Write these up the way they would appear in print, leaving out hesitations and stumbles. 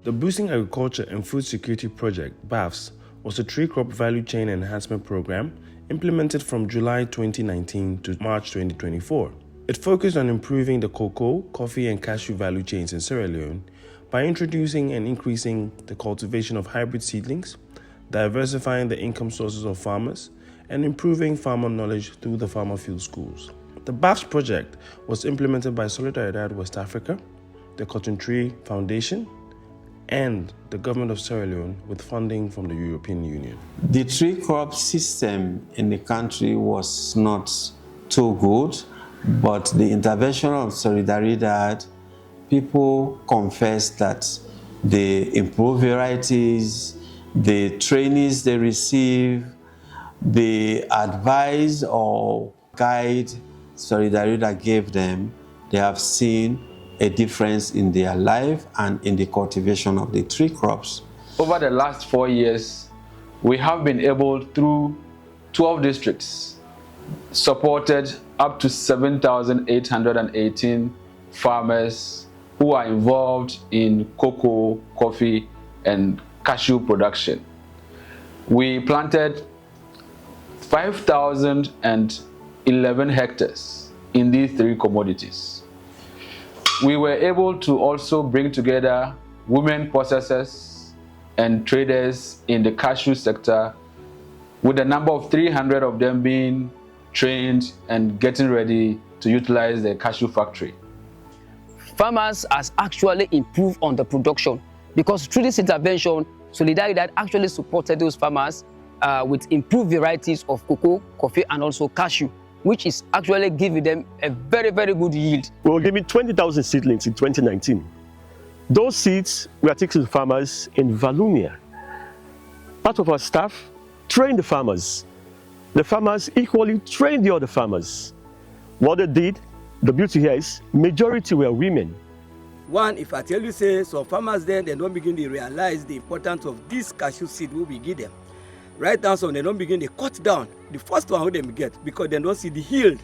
The Boosting Agriculture and Food Security Project, BAFS, was a tree crop value chain enhancement program implemented from July 2019 to March 2024. It focused on improving the cocoa, coffee, and cashew value chains in Sierra Leone by introducing and increasing the cultivation of hybrid seedlings, diversifying the income sources of farmers, and improving farmer knowledge through the farmer field schools. The BAFS project was implemented by Solidaridad West Africa, the Cotton Tree Foundation, and the government of Sierra Leone with funding from the European Union. The tree crop system in the country was not too good, but the intervention of Solidaridad, people confessed that they improve varieties, the trainings they receive, the advice or guide Solidaridad gave them, they have seen a difference in their life and in the cultivation of the tree crops. Over the last 4 years, we have been able, through 12 districts, supported up to 7,818 farmers who are involved in cocoa, coffee, and cashew production. We planted 5,011 hectares in these three commodities. We were able to also bring together women processors and traders in the cashew sector, with a number of 300 of them being trained and getting ready to utilize the cashew factory. Farmers has actually improved on the production because through this intervention, Solidaridad actually supported those farmers with improved varieties of cocoa, coffee, and also cashew, which is actually giving them a very, very good yield. We were giving 20,000 seedlings in 2019. Those seeds were taken to farmers in Valumia. Part of our staff trained the farmers. The farmers equally trained the other farmers. What they did, the beauty here is, majority were women. One, if I tell you, say, some farmers then, they don't begin to realize the importance of this cashew seed we give them. Right now, so they don't begin to cut down the first one who they get because they don't see the yield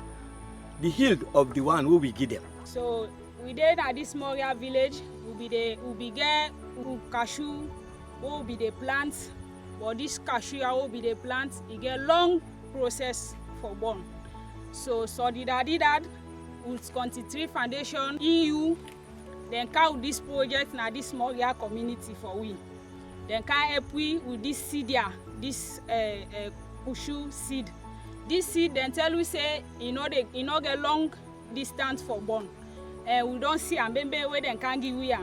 of the one who we give them. So we did at this small village, we be get cashew, will be the plants, but this cashew will be the plants. It get long process for born. So Solidaridad with Cooperative Foundation, EU, then count this project na this small community for we. Then can help we with this seed here, this cashew seed. This seed then tell we say you know get long distance for born. We don't see and maybe where they can give we.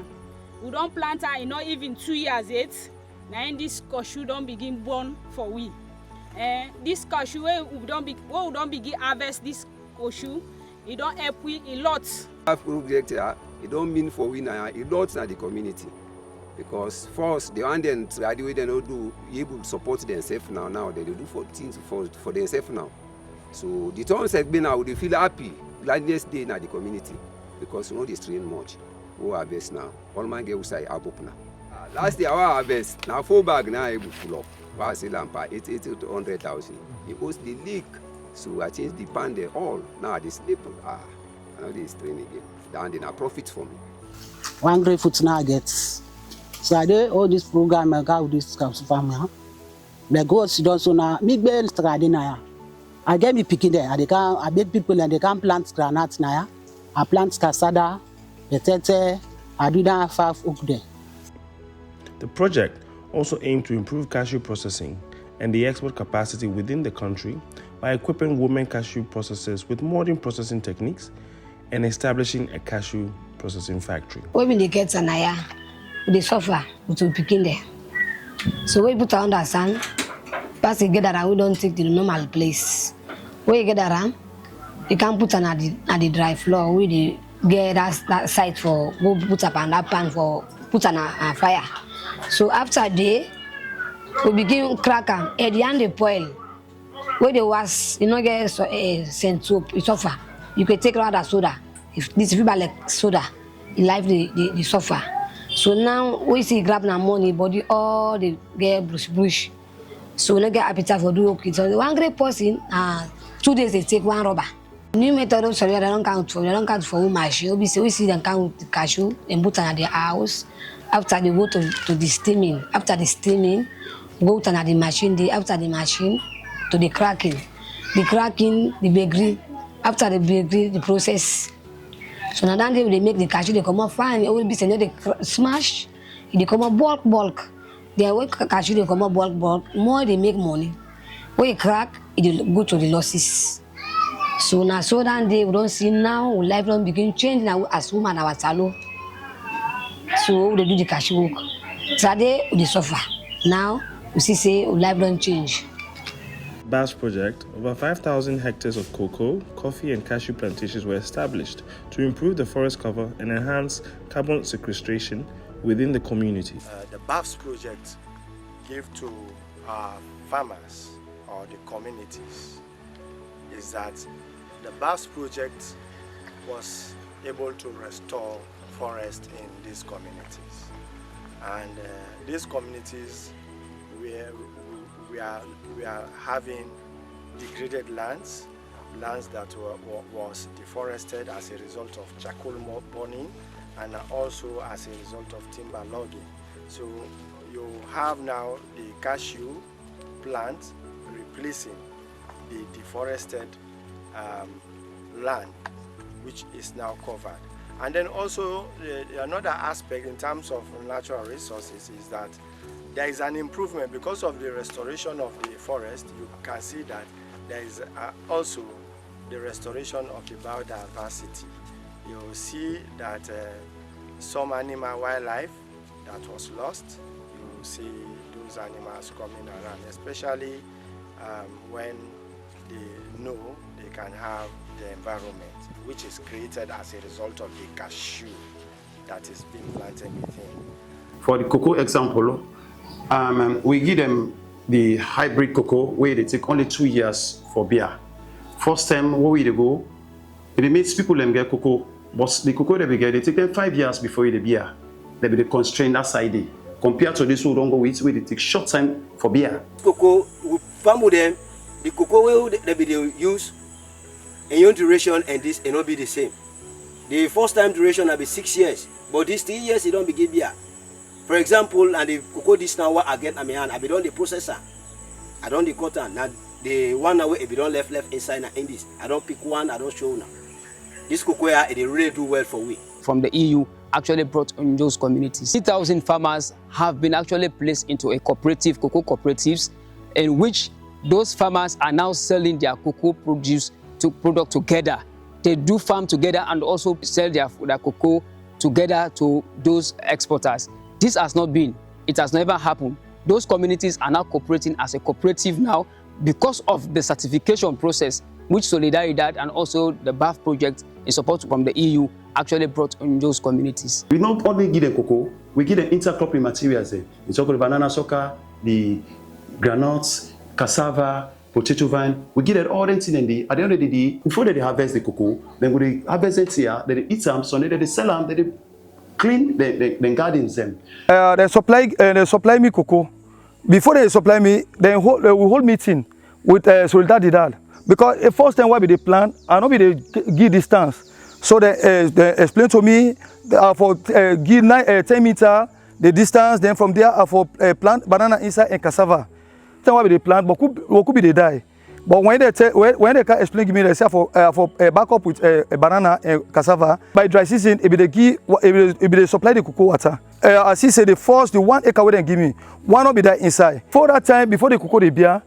We don't plant her not even 2 years yet. Now this cashew don't begin born for we. This cashew we don't begin harvest this cashew. It don't help we a lot. Project it don't mean for we now. It lots na the community. Because first, the one then try the way they don't do, able to support themselves now. Now they do for things for themselves now. So the towns have been now, they feel happy, gladness day in the community. Because you know they strain much. Who harvest now? All my girls say above now. Last year our harvest, now 4 bag now able full up. I say lampa 80 to 100,000. It was the leak. So I changed the pan there all. Now they sleep. I know they strain again. Then they profit for me. One great food now gets. So I do all this program I got with this farmer. The goats don't so now. Me bel stradina. I get me picking there. I beg people and they can plant granite now. I plant cassada, petete. I do that 5 oak there. The project also aimed to improve cashew processing and the export capacity within the country by equipping women cashew processors with modern processing techniques and establishing a cashew processing factory. When they get anaya, they suffer to begin there. So we put on the sun, pass the get around, we don't take the normal place. When you get around, you can put on at the dry floor, we get that site for go put up on that pan for put on a fire. So after day, we begin crack at the end of the boil. Where they was, get sent soap, it suffer. You can take rather soda. If this people like soda, in life they suffer. So now we see grab na money, body all they get brush. So we don't get appetite for do okay. So one great person, 2 days they take 1 rubber. New method of sorry, they don't count for machine. We see them count the cashew and put at the house. After they go to the steaming. After the steaming, go to the machine. After the machine, to the cracking. The cracking, the bakery. After the bakery, the process. So now that they make the cashew, they come out fine. They always be saying they smash. They come out bulk. They work cashew, they come out bulk. More they make money. When you crack, it go to the losses. So now so that day we don't see now life don't begin change now as woman our salo. So they do the cashew work. Today they suffer. Now we see say life don't change. BAFS project, over 5,000 hectares of cocoa, coffee and cashew plantations were established to improve the forest cover and enhance carbon sequestration within the community. The BAFS project give to farmers or the communities is that the BAFS project was able to restore forest in these communities. And these communities we are having degraded lands that was deforested as a result of charcoal burning and also as a result of timber logging. So you have now the cashew plant replacing the deforested land, which is now covered. And then also another aspect in terms of natural resources is that there is an improvement because of the restoration of the forest. You can see that there is also the restoration of the biodiversity. You will see that some animal wildlife that was lost, you will see those animals coming around, especially when they know they can have the environment, which is created as a result of the cashew that is being planted within. For the cocoa example, we give them the hybrid cocoa where they take only 2 years for beer. First time where we go, it makes people them get cocoa, but the cocoa they get, they take them 5 years before the beer. They be the constraint that side. Compared to this who don't go with, where they take short time for beer. Cocoa, we farm with them, the cocoa they be use in your duration and this will not be the same. The first time duration will be 6 years, but these 3 years it don't be give beer. For example, and the cocoa this now what I get I be done the processor, I don't the cotton. Now the one away if you don't left inside now in this, I don't pick one, I don't show now. This cocoa they really do well for we. From the EU actually brought in those communities. 3,000 farmers have been actually placed into a cooperative, cocoa cooperatives, in which those farmers are now selling their cocoa product together. They do farm together and also sell their cocoa together to those exporters. This has not been, it has never happened. Those communities are now cooperating as a cooperative now because of the certification process which Solidaridad and also the BAFS project in support from the EU actually brought in those communities. We not only give them cocoa, we give them intercropping materials. We talk about banana sucker, the granules, cassava, potato vine. We give them all that thing in at the end of the day, before they harvest the cocoa, then we harvest it here, they eat them, so they sell them, they clean the gardens them. They supply me cocoa. Before they supply me, we hold meeting with Solidaridad. Because the first time why they plant, I know they give distance. So they explain to me for give 10 meters the distance. Then from there I for plant banana inside and cassava. Then why they plant, but could be they die. But when they can explain to me, they say for back up with banana and cassava. By dry season, if they supply the cocoa water. As he said, the 1 acre where they give me, one will be there inside. For that time, before the cocoa they beer,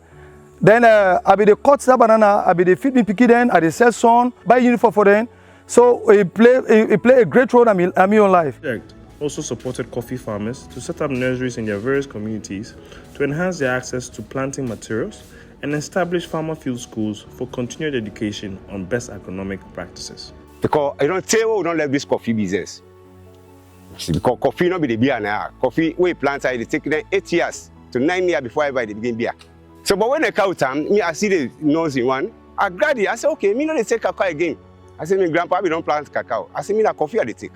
then I be the cut that banana, I be the feed me picky then, I sell son, buy uniform for them. So it play a great role in my own life. Project also supported coffee farmers to set up nurseries in their various communities to enhance their access to planting materials and establish farmer field schools for continued education on best agronomic practices. Because I don't say we don't like this coffee business. Because coffee not be the beer now. Coffee we plant it take them 8 years to 9 years before I buy the begin beer. So but when I count time, me I see the nosy one, I grab it, I say okay, me not they take cacao again. I say my grandpa we don't plant cacao. I say me that coffee I they take.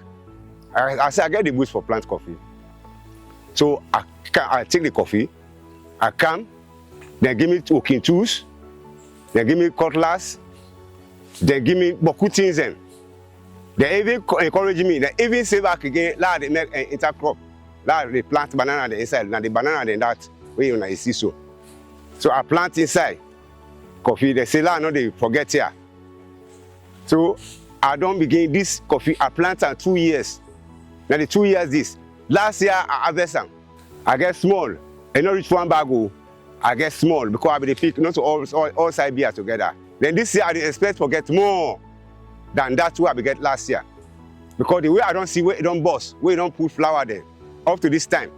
I say I get the boost for plant coffee. So I take the coffee, I come, they give me working tools, they give me cutlass, They give me beaucoup things then. They even encourage me. They even say back again, like they make an intercrop. Like they plant banana on the inside. Now the banana then that way you see so. So I plant inside. Coffee, they say like no, they forget here. So I don't begin this coffee. I plant in 2 years. Now the 2 years this. Last year I harvest them. I get small. I not reach 1 bag. I get small because I be the pick not to all side beer together. Then this year I expect to get more than that what I get last year. Because the way I don't see where it don't bust, where it don't put flour there, up to this time,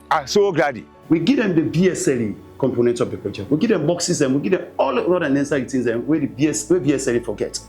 I'm so glad. We give them the VSLA components of the project. We give them boxes and we give them all the other necessary things and where the VSLA forget.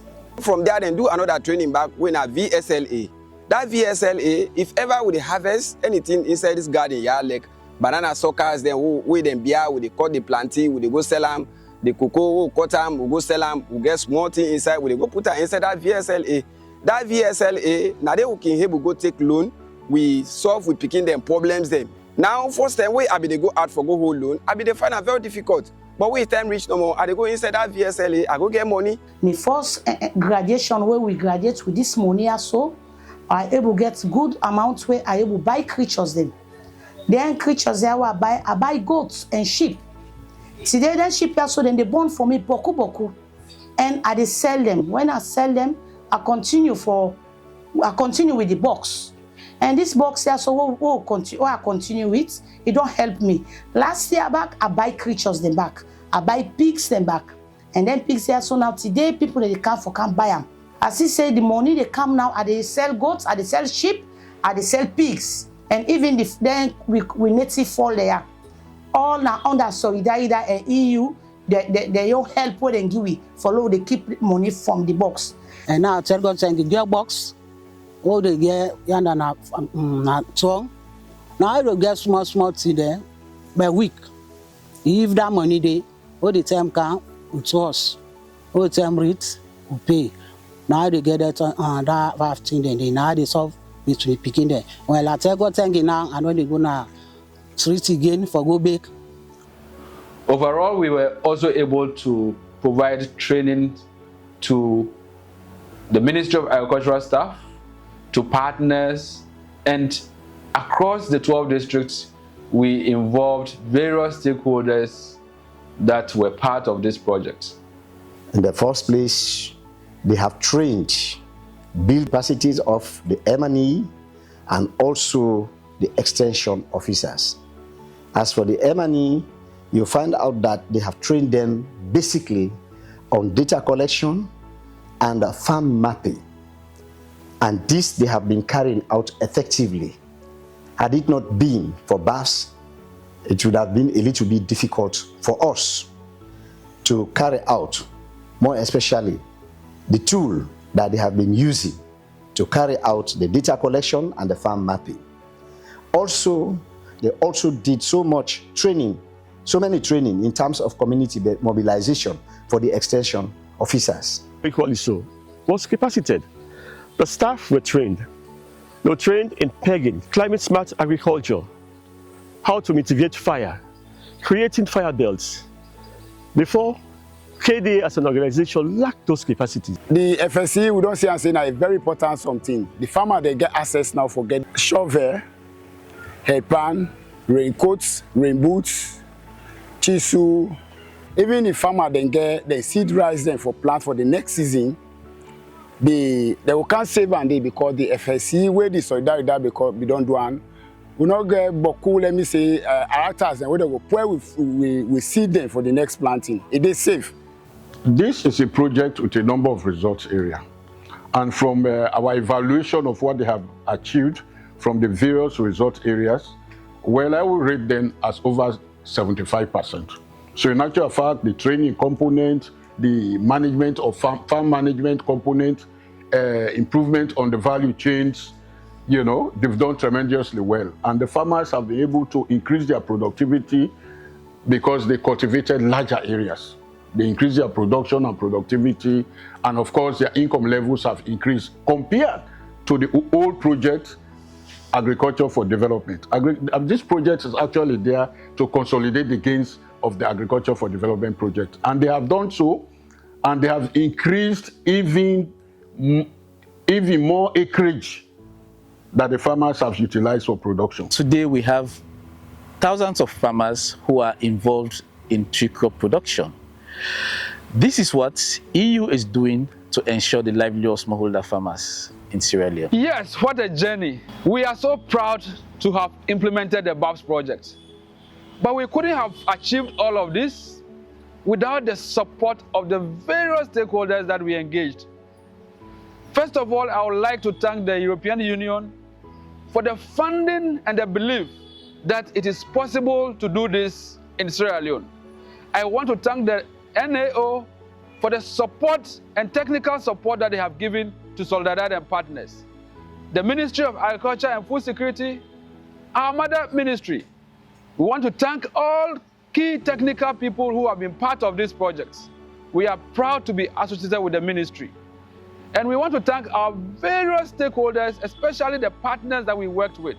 From there, then do another training back when a VSLA. That VSLA, if ever we harvest anything inside this garden, yeah, like banana suckers, then we then beer, we cut the plantain, we go sell them, the cocoa, we cut them, we go sell them, we get small thing inside, we go put them inside that VSLA. That VSLA, now they can help go take loan, we solve with picking them problems them. Now, first time we they go out for go hold loan, they find it very difficult. But when time reach no more, I go inside that VSLA, I go get money. My first graduation where we graduate with this money also, I able get good amount where I able buy creatures them. Then creatures there I buy goats and sheep. Today then sheep also then they born for me boku, and I they sell them. When I sell them, I continue with the box. And this box here, so I continue with, it don't help me. Last year back, I buy creatures them back. I buy pigs them back. And then pigs here, so now today people they can't buy them. As he say, the money they come now, I they sell goats, I they sell sheep, I they sell pigs. And even if then we native fall there. All now under Solidaridad and EU, they don't help what they give follow they keep money from the box. And now tell God saying the gearbox. All the gear yanda na song. Now I will get small thing there by week. If that money they all the time come with us, all the time rate we pay. Now they get that that 15 then now they solve between picking there. Well, I tell God thank you now and when they gonna treat again for go back. Overall, we were also able to provide training to the Ministry of Agricultural staff, to partners, and across the 12 districts, we involved various stakeholders that were part of this project. In the first place, they have trained, build capacities of the M&E and also the extension officers. As for the M&E, you find out that they have trained them basically on data collection and farm mapping. And this they have been carrying out effectively. Had it not been for BAFS, it would have been a little bit difficult for us to carry out, more especially the tool that they have been using to carry out the data collection and the farm mapping. Also, they also did so many training in terms of community mobilization for the extension officers. Equally so, was capacitated. The staff were trained. They were trained in pegging, climate-smart agriculture, how to mitigate fire, creating fire belts. Before, KDA as an organization lacked those capacities. The FSC, we don't see and say now a very important something. The farmer, they get access now for get shovel, headband, raincoats, rain boots, chisel. Even if farmer then get the seed rice then for plant for the next season, they will can't save and they because the FSC where the Solidaridad because we don't do one. We not get beaucoup, let me say, hectares and where they will put we seed them for the next planting. It is safe. This is a project with a number of results area. And from our evaluation of what they have achieved from the various result areas, well, I will rate them as over 75%. So in actual fact, the training component, the management of farm management component, improvement on the value chains, you know, they've done tremendously well. And the farmers have been able to increase their productivity because they cultivated larger areas. They increased their production and productivity, and of course their income levels have increased compared to the old project, Agriculture for Development. This project is actually there to consolidate the gains of the Agriculture for Development project, and they have done so and they have increased even more acreage that the farmers have utilized for production. Today we have thousands of farmers who are involved in tree crop production. This is what EU is doing to ensure the livelihood of smallholder farmers in Sierra Leone. Yes, what a journey. We are so proud to have implemented the BAFS project. But we couldn't have achieved all of this without the support of the various stakeholders that we engaged. First of all, I would like to thank the European Union for the funding and the belief that it is possible to do this in Sierra Leone. I want to thank the NAO for the support and technical support that they have given to Solidaridad and partners. The Ministry of Agriculture and Food Security, our mother ministry. We want to thank all key technical people who have been part of this project. We are proud to be associated with the ministry. And we want to thank our various stakeholders, especially the partners that we worked with.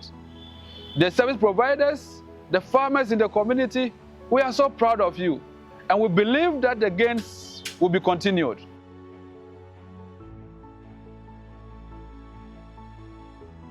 The service providers, the farmers in the community. We are so proud of you. And we believe that the gains will be continued.